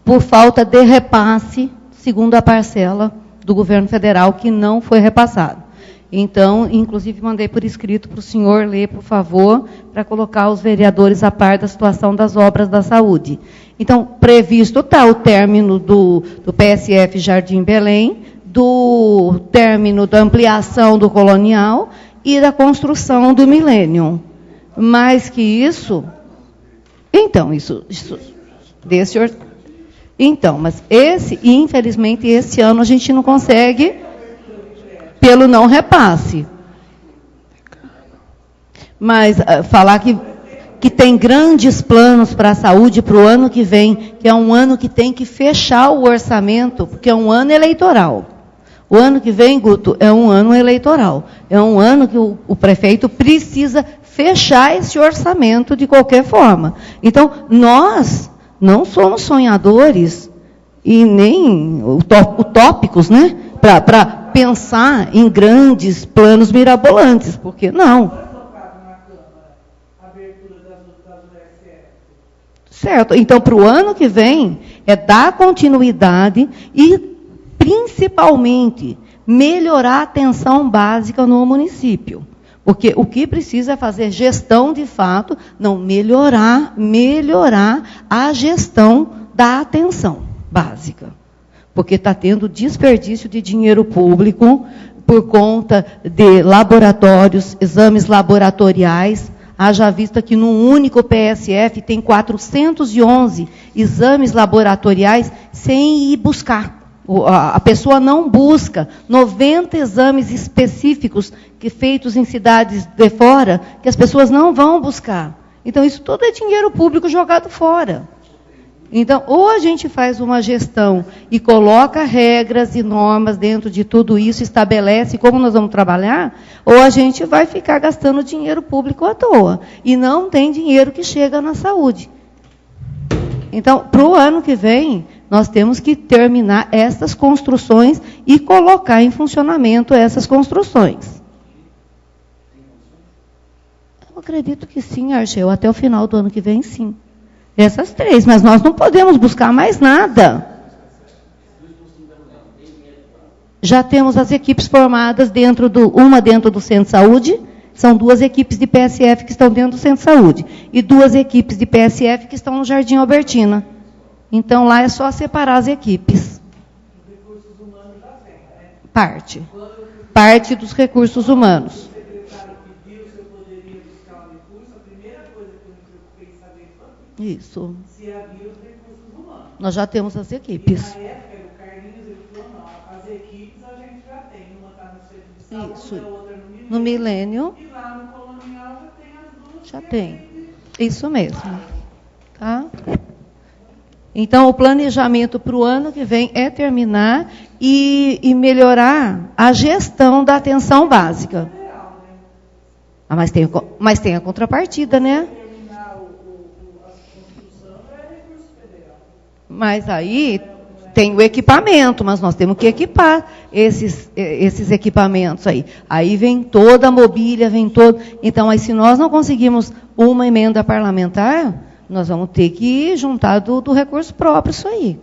por falta de repasse, segundo a parcela do governo federal, que não foi repassado. Então, inclusive, mandei por escrito para o senhor ler, por favor, para colocar os vereadores a par da situação das obras da saúde. Então, previsto está o término do PSF Jardim Belém, do término da ampliação do Colonial e da construção do Millennium. Mais que isso... Então, isso desse... Então, mas infelizmente, esse ano a gente não consegue... pelo não repasse. Mas falar que tem grandes planos para a saúde para o ano que vem, que é um ano que tem que fechar o orçamento, porque é um ano eleitoral. O ano que vem, Guto, é um ano eleitoral. É um ano que o prefeito precisa fechar esse orçamento de qualquer forma. Então, nós não somos sonhadores e nem utópicos, né? Para pensar em grandes planos mirabolantes, porque não. Certo. Então, para o ano que vem, é dar continuidade e, principalmente, melhorar a atenção básica no município. Porque o que precisa é fazer gestão de fato, não melhorar a gestão da atenção básica. porque está tendo desperdício de dinheiro público por conta de laboratórios, exames laboratoriais. Haja vista que num único PSF tem 411 exames laboratoriais sem ir buscar. A pessoa não busca 90 exames específicos que feitos em cidades de fora, que as pessoas não vão buscar. Então, isso tudo é dinheiro público jogado fora. Então, ou a gente faz uma gestão e coloca regras e normas dentro de tudo isso, estabelece como nós vamos trabalhar, ou a gente vai ficar gastando dinheiro público à toa. E não tem dinheiro que chega na saúde. Então, para o ano que vem, nós temos que terminar essas construções e colocar em funcionamento essas construções. Eu acredito que sim, Argel, até o final do ano que vem, sim. Essas 3, mas nós não podemos buscar mais nada. Já temos as equipes formadas uma dentro do Centro de Saúde, são 2 equipes de PSF que estão dentro do Centro de Saúde, e 2 equipes de PSF que estão no Jardim Albertina. Então, lá é só separar as equipes. Recursos humanos já vem, né? Parte dos recursos humanos. O secretário pediu se eu poderia buscar um recurso, a primeira coisa que eu me preocupei em saber foi isso. Se havia os recursos humanos. Nós já temos as equipes. E na época, o Carlinhos ele falou, não, as equipes a gente já tem. Uma está no Centro de Saúde, a outra no Milênio. E lá no Colonial já tem as 2. Já tem. Isso mesmo. Tá? Então, o planejamento para o ano que vem é terminar e melhorar a gestão da atenção básica. Mas tem a contrapartida, né? Mas aí tem o equipamento, mas nós temos que equipar esses equipamentos aí. Aí vem toda a mobília, vem todo... Então, aí, se nós não conseguimos uma emenda parlamentar, nós vamos ter que juntar do recurso próprio isso aí.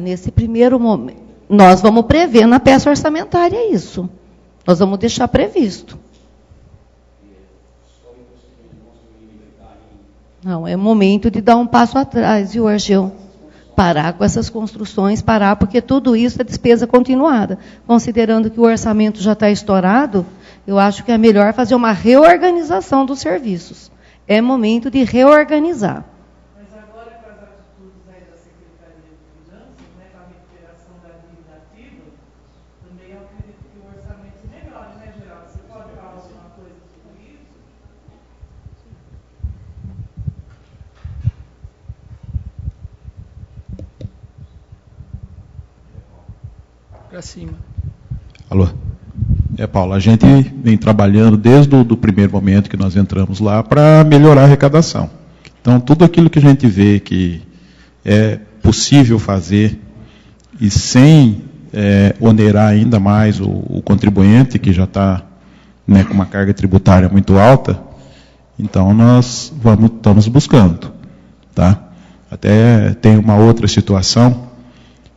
Nesse primeiro momento, nós vamos prever na peça orçamentária isso. Nós vamos deixar previsto. Não, é momento de dar um passo atrás, viu, Argel? Parar com essas construções, porque tudo isso é despesa continuada. Considerando que o orçamento já está estourado, eu acho que é melhor fazer uma reorganização dos serviços. É momento de reorganizar. Mas agora, com as atitudes aí da Secretaria de Finanças, né, com a recuperação da dívida ativa, também eu acredito que o orçamento melhore, né, Geraldo? Você pode falar alguma coisa sobre isso? Para cima. Alô? Paulo, a gente vem trabalhando desde o primeiro momento que nós entramos lá para melhorar a arrecadação. Então, tudo aquilo que a gente vê que é possível fazer e sem onerar ainda mais o contribuinte, que já está, né, com uma carga tributária muito alta, então nós estamos buscando. Tá? Até tem uma outra situação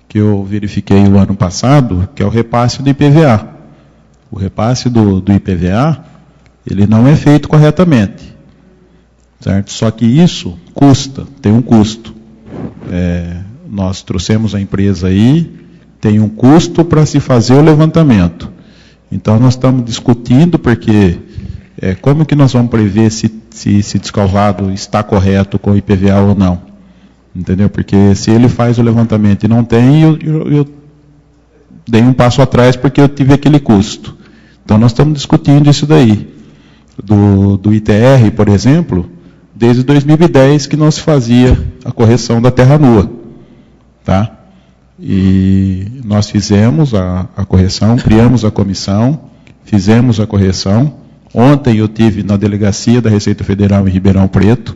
que eu verifiquei o ano passado, que é o repasse do IPVA. O repasse do IPVA, ele não é feito corretamente. Certo? Só que isso custa, tem um custo. Nós trouxemos a empresa aí, tem um custo para se fazer o levantamento. Então, nós estamos discutindo, porque como que nós vamos prever se esse descalvado está correto com o IPVA ou não? Entendeu? Porque se ele faz o levantamento e não tem, eu dei um passo atrás porque eu tive aquele custo. Então, nós estamos discutindo isso daí. Do ITR, por exemplo, desde 2010 que não se fazia a correção da terra nua. Tá? E nós fizemos a correção, criamos a comissão, fizemos a correção. Ontem eu tive na delegacia da Receita Federal em Ribeirão Preto,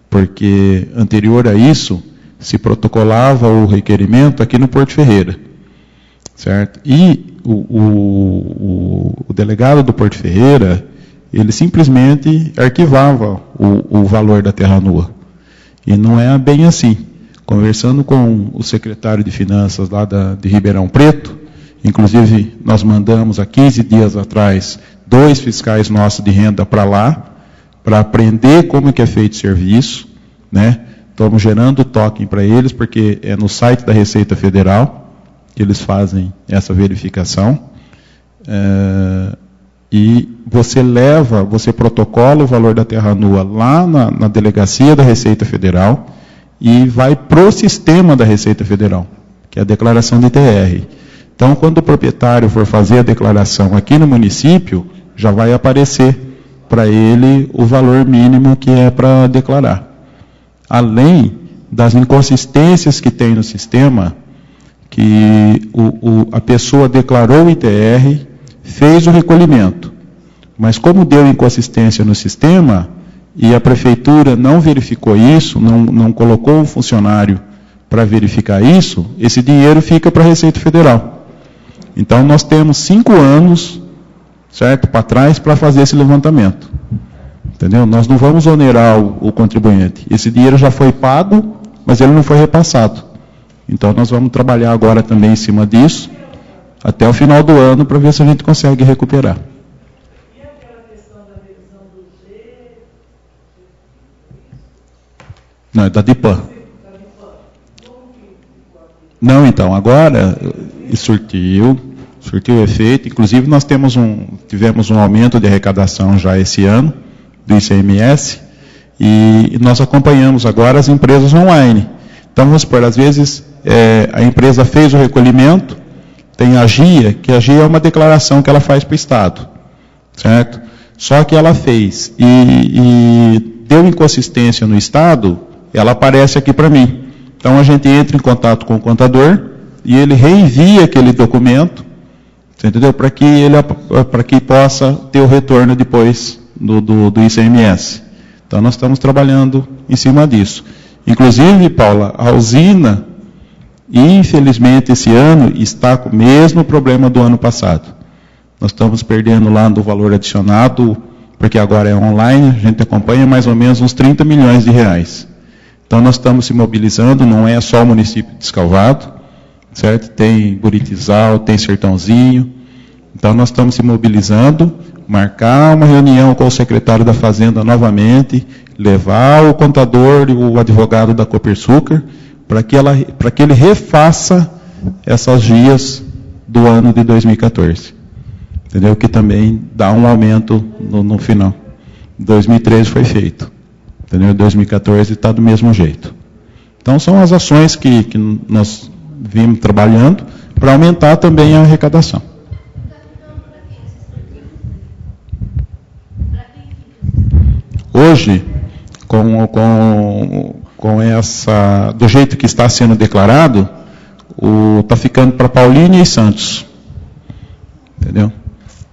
porque anterior a isso se protocolava o requerimento aqui no Porto Ferreira. Certo? E o delegado do Porto Ferreira, ele simplesmente arquivava o valor da terra nua. E não é bem assim. Conversando com o secretário de Finanças lá de Ribeirão Preto, inclusive nós mandamos há 15 dias atrás 2 fiscais nossos de renda para lá, para aprender como que é feito o serviço, né? estamos gerando token para eles, porque é no site da Receita Federal que eles fazem essa verificação. E você protocola o valor da terra nua lá na delegacia da Receita Federal e vai para o sistema da Receita Federal, que é a declaração de ITR. Então, quando o proprietário for fazer a declaração aqui no município, já vai aparecer para ele o valor mínimo que é para declarar. Além das inconsistências que tem no sistema, que a pessoa declarou o ITR, fez o recolhimento, mas como deu inconsistência no sistema e a prefeitura não verificou isso, não colocou um funcionário para verificar isso, esse dinheiro fica para a Receita Federal. Então nós temos 5 anos, certo, para trás para fazer esse levantamento. Entendeu? Nós não vamos onerar o contribuinte. Esse dinheiro já foi pago, mas ele não foi repassado. Então nós vamos trabalhar agora também em cima disso, até o final do ano, para ver se a gente consegue recuperar. E aquela questão da revisão do G? Não, é da DIPAM. Não, então, agora surtiu efeito. Inclusive nós tivemos um aumento de arrecadação já esse ano, do ICMS, e nós acompanhamos agora as empresas online. Então, vamos supor, às vezes a empresa fez o recolhimento, tem a GIA, que a GIA é uma declaração que ela faz para o Estado, certo? Só que ela fez e deu inconsistência no Estado, ela aparece aqui para mim. Então a gente entra em contato com o contador e ele reenvia aquele documento, entendeu? Para que possa ter o retorno depois do ICMS. Então nós estamos trabalhando em cima disso. Inclusive, Paula, a usina, infelizmente, esse ano está com o mesmo problema do ano passado. Nós estamos perdendo lá do valor adicionado, porque agora é online, a gente acompanha mais ou menos uns 30 milhões de reais. Então nós estamos se mobilizando, não é só o município de Escalvado, certo? Tem Buritizal, tem Sertãozinho. Então nós estamos se mobilizando, marcar uma reunião com o secretário da Fazenda novamente, levar o contador e o advogado da Copersucar, para que ele refaça essas GIAs do ano de 2014. Entendeu? Que também dá um aumento no final. 2013 foi feito. Entendeu? 2014 está do mesmo jeito. Então são as ações que nós vimos trabalhando para aumentar também a arrecadação. Hoje, com essa, do jeito que está sendo declarado, está ficando para Paulínia e Santos. Entendeu?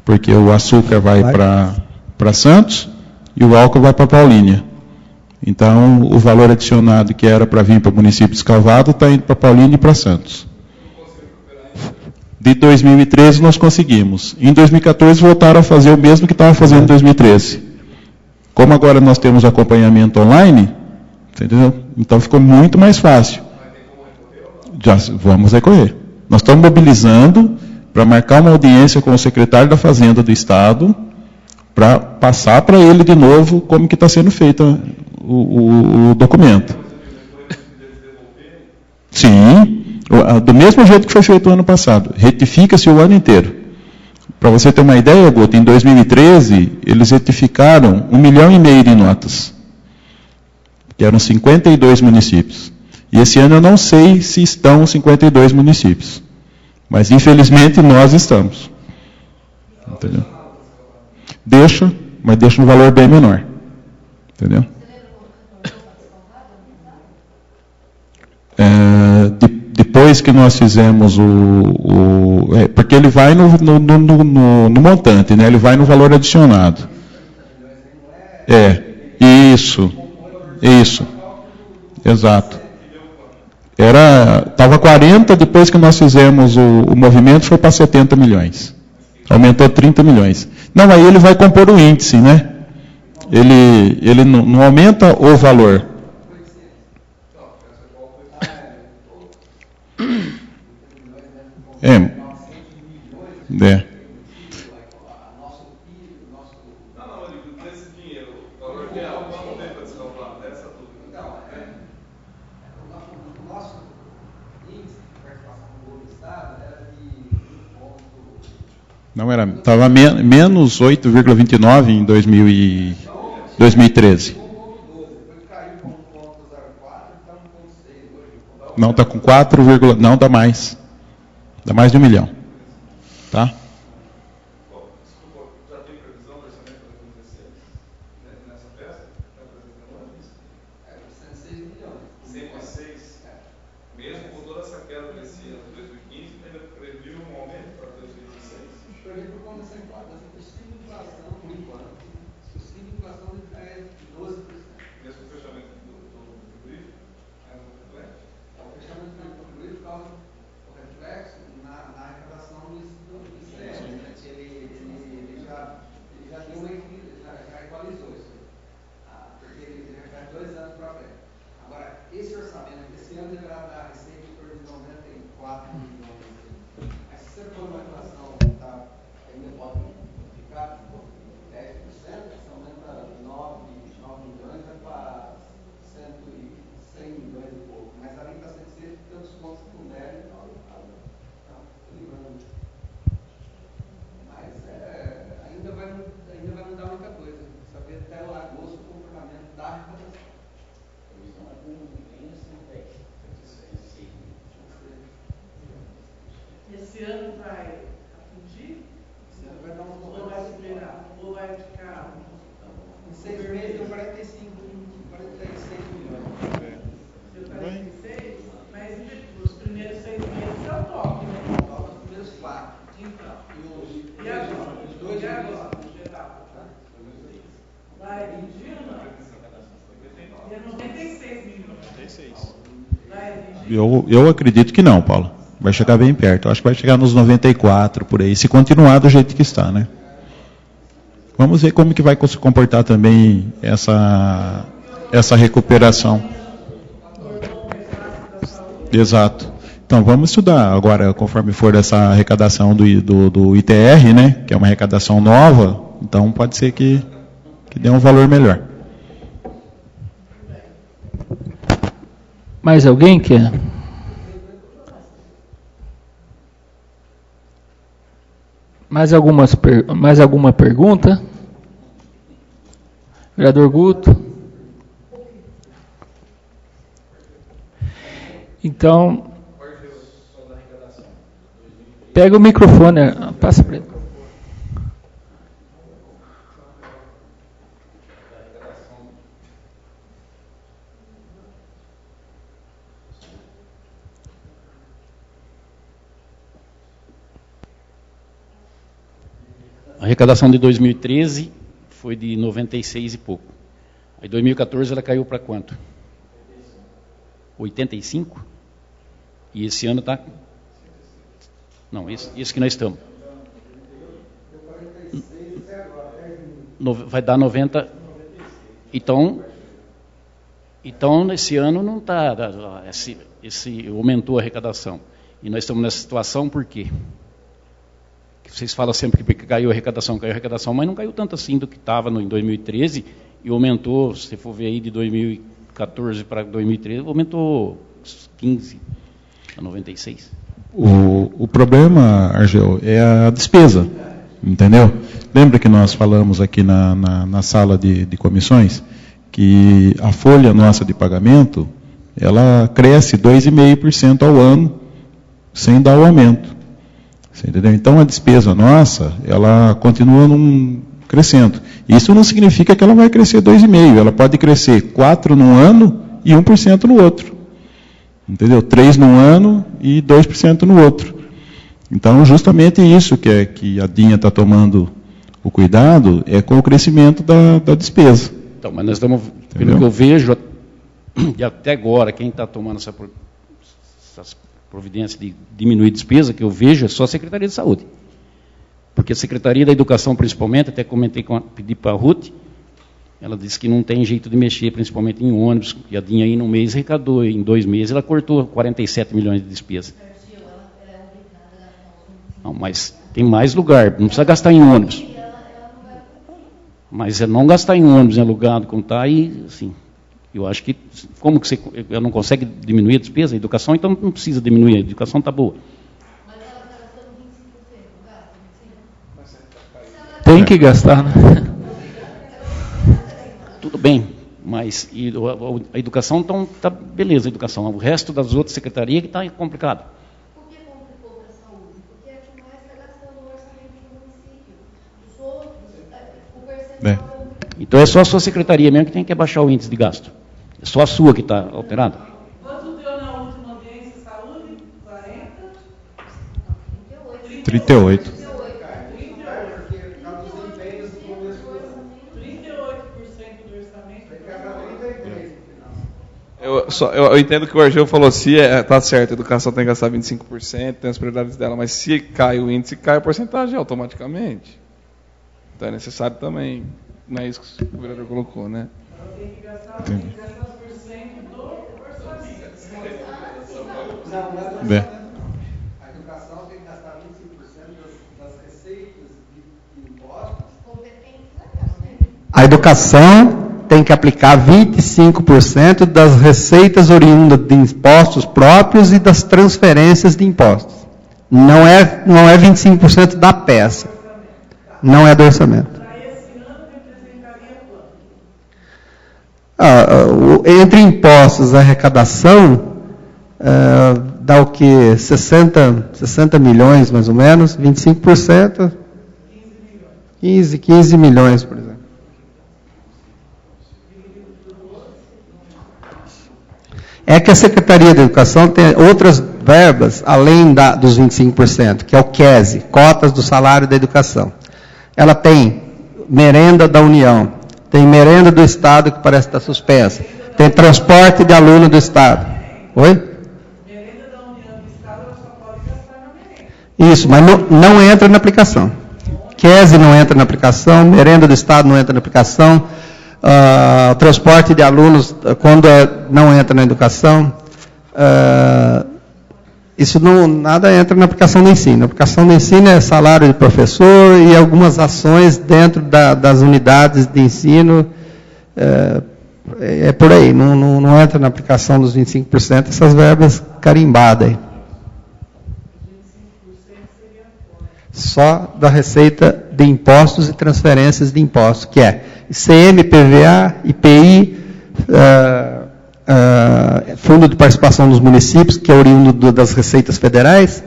Porque o açúcar vai para Santos e o álcool vai para Paulínia. Então, o valor adicionado que era para vir para o município de Escalvado está indo para Paulínia e para Santos. De 2013 nós conseguimos. Em 2014 voltaram a fazer o mesmo que estavam fazendo em 2013. Como agora nós temos acompanhamento online, entendeu? Então ficou muito mais fácil. Já vamos recorrer. Nós estamos mobilizando para marcar uma audiência com o secretário da Fazenda do Estado, para passar para ele de novo como que está sendo feito o documento. Sim, do mesmo jeito que foi feito o ano passado. Retifica-se o ano inteiro. Para você ter uma ideia, Guto, em 2013, eles retificaram 1,5 milhão de notas, que eram 52 municípios. E esse ano eu não sei se estão 52 municípios. Mas, infelizmente, nós estamos. Entendeu? Deixa, mas deixa um valor bem menor. Entendeu? Depois que nós fizemos porque ele vai no montante, né? Ele vai no valor adicionado. Isso. Exato. Estava 40, depois que nós fizemos o movimento, foi para 70 milhões. Aumentou 30 milhões. Não, aí ele vai compor o índice, né? Ele não aumenta o valor. Não era, estava menos 8,29 em 2013. Não, está com 4, não, dá mais. Dá mais de 1 milhão. Tá? Já tem previsão do orçamento de 2016? Nessa peça? Está apresentando a lista? 106 milhões. 106? Mesmo com toda essa queda desse ano de 2015, ainda previu um aumento para 2016? Previu por conta dessa inflação, por enquanto. Se a inflação é de 12%. Mesmo o fechamento do grifo? O fechamento do grifo causa o reflexo na arrecadação do ICS. Ele já deu uma equilíbrio, já equalizou isso. Porque ele já faz 2 anos para frente. Agora, esse orçamento, esse ano deverá dar receita em torno de 94 milhões. Mas se você for uma inflação que ainda pode ficar 10%, você aumenta 9 milhões, vai para 100 milhões e pouco. Mas além está sendo feito tantos pontos que não devem, então está livrando. Mas ainda vai mudar muita coisa. Saber até o agosto o comportamento da arrecadação. Esse ano vai atingir? Esse ano vai dar um pouco Ou vai superar? Ou vai ficar? Em 6 meses deu 46 milhões. Deu 46? Mas os primeiros 6 meses é o top, né? Faltam os primeiros 4. Então. E E agora? os dois E agora, no geral? Vai atingir ou não? É 96 milhões. Vai atingir? Eu acredito que não, Paulo. Vai chegar bem perto. Eu acho que vai chegar nos 94 por aí, se continuar do jeito que está, né? Vamos ver como que vai se comportar também essa recuperação. Exato. Então vamos estudar agora, conforme for essa arrecadação do ITR, né? Que é uma arrecadação nova. Então pode ser que dê um valor melhor. Mais alguém quer? Mais alguma pergunta? Vereador Guto? Então, pega o microfone, passa para ele. A arrecadação de 2013 foi de 96 e pouco. Aí 2014 ela caiu para quanto? 85? E esse ano está... Não, esse que nós estamos. Vai dar 90... Então nesse ano não está... Esse aumentou a arrecadação. E nós estamos nessa situação por quê? Vocês falam sempre que caiu a arrecadação, mas não caiu tanto assim do que estava em 2013 e aumentou, se você for ver aí de 2014 para 2013, aumentou 15 a 96. O problema, Argel, é a despesa, entendeu? Lembra que nós falamos aqui na sala de comissões que a folha nossa de pagamento, ela cresce 2,5% ao ano sem dar o aumento. Você entendeu? Então a despesa nossa, ela continua crescendo. Isso não significa que ela vai crescer 2,5%. Ela pode crescer 4% num ano e 1% no outro. Entendeu? 3% num ano e 2% no outro. Então justamente isso que a DINHA está tomando o cuidado é com o crescimento da despesa. Então, mas nós estamos, pelo que eu vejo, e até agora, quem está tomando essas providência de diminuir despesa, que eu vejo, é só a Secretaria de Saúde. Porque a Secretaria da Educação, principalmente, até pedi para a Ruth, ela disse que não tem jeito de mexer, principalmente em ônibus, e a DINHA aí no mês arrecadou, em 2 meses ela cortou 47 milhões de despesa. Não, mas tem mais lugar, não precisa gastar em ônibus. Mas é não gastar em ônibus, em alugado, como está, e assim... Eu acho que, como que ela não consegue diminuir a despesa? A educação, então não precisa diminuir, a educação está boa. Mas ela está gastando 25%, não gasta 25%? Tem que gastar, né? Tudo bem, mas a educação então tá beleza, a educação. O resto das outras secretarias que está complicado. Por que complicou para a saúde? Porque é o que mais está gastando no orçamento do município. Os outros, o percentual... Então é só a sua secretaria mesmo que tem que abaixar o índice de gasto. É só a sua que está alterada. Quanto deu na última audiência de saúde? 40? 38. 38% do orçamento. Eu entendo que o Argel falou, se tá certo, a educação tem que gastar 25%, tem as prioridades dela, mas se cai o índice, cai a porcentagem automaticamente. Então é necessário também, não é isso que o vereador colocou, né? Tem que gastar 10% do orçamento. Bem. A educação tem que gastar 25% das receitas de impostos. A educação tem que aplicar 25% das receitas oriundas de impostos próprios e das transferências de impostos. Não é 25% da peça. Não é do orçamento. Entre impostos e arrecadação, dá o que? 60 milhões, mais ou menos, 25%, 15 milhões, por exemplo. É que a Secretaria da Educação tem outras verbas, além dos 25%, que é o QESE, Cotas do Salário da Educação. Ela tem merenda da União, tem merenda do Estado, que parece estar suspensa, tem transporte de aluno do Estado. Oi? Merenda da União do Estado, ela só pode gastar na merenda. Isso, mas não entra na aplicação. QESE não entra na aplicação, merenda do Estado não entra na aplicação, transporte de alunos, quando não entra na educação, isso nada entra na aplicação do ensino. A aplicação do ensino é salário de professor e algumas ações dentro das unidades de ensino, é por aí, não entra na aplicação dos 25%, essas verbas carimbadas aí. Só da receita de impostos e transferências de impostos, que é ICM, PVA, IPI, Fundo de Participação dos Municípios, que é oriundo das receitas federais,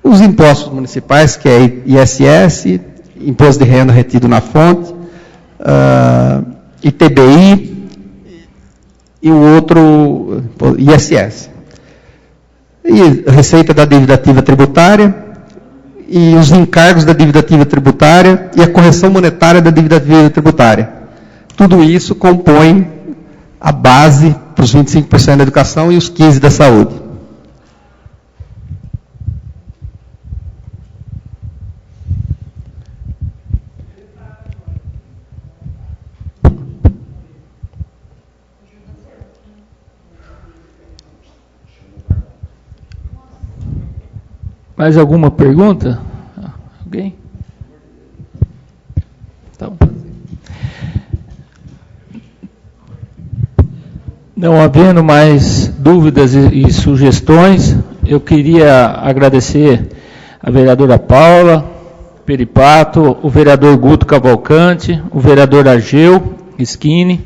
os impostos municipais, que é ISS, Imposto de Renda retido na fonte, ITBI e o outro, ISS. E receita da dívida ativa tributária, e os encargos da dívida ativa tributária e a correção monetária da dívida ativa tributária. Tudo isso compõe a base para os 25% da educação e os 15% da saúde. Mais alguma pergunta? Alguém? Então, não havendo mais dúvidas e sugestões, eu queria agradecer a vereadora Paula Peripato, o vereador Guto Cavalcante, o vereador Argel Schiini,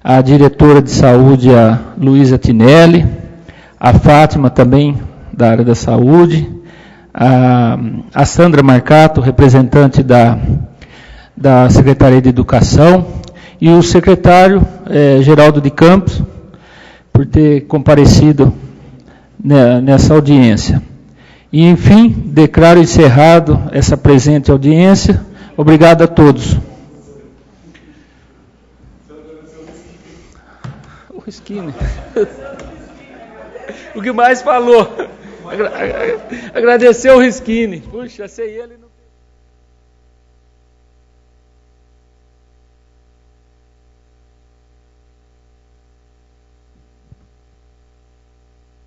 a diretora de saúde, a Luísa Tinelli, a Fátima também da área da saúde, a Sandra Marcato, representante da Secretaria de Educação, e o secretário Geraldo de Campos, por ter comparecido nessa audiência. E, enfim, declaro encerrado essa presente audiência. Obrigado a todos. O Schiini. O que mais falou? Agradeceu o Schiini. Puxa, sem ele não...